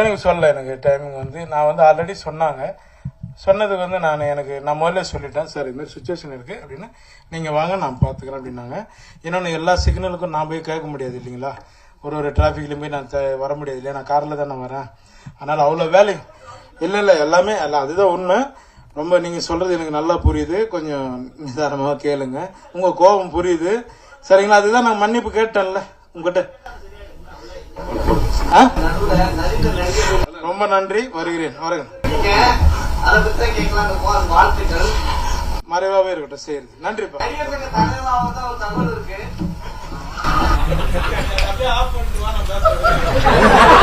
எனக்கு சொல்ல எனக்கு டைமிங் வந்து நான் வந்து ஆல்ரெடி சொன்னதுக்கு வந்து நான் முதல்ல சொல்லிட்டேன் சார் இதுமாதிரி சுச்சுவேஷன் இருக்குது அப்படின்னு நீங்கள் வாங்க நான் பார்த்துக்கிறேன் அப்படின்னாங்க. இன்னொன்று எல்லா சிக்னலுக்கும் நான் போய் கேட்க முடியாது இல்லைங்களா, ஒரு டிராஃபிக்லையும் போய் நான் வர முடியாது இல்லையா, நான் காரில் தான் நான் வரேன். அதனால் அவ்வளோ வேலை இல்லை எல்லாமே அதுதான் உண்மை. ரொம்ப நீங்கள் சொல்கிறது எனக்கு நல்லா புரியுது, கொஞ்சம் நிதானமாக கேளுங்க. உங்கள் கோபம் புரியுது சரிங்களா, அதுதான் நான் மன்னிப்பு கேட்டேன்ல உங்ககிட்ட. ரொம்ப நன்றி, வருகிறேன் மறைவாகவே இருக்கட்டும். சரி நன்றிப்பா. அப்படியே ஆஃப் பண்ணிட்டு வா, நான் பேசுறேன்.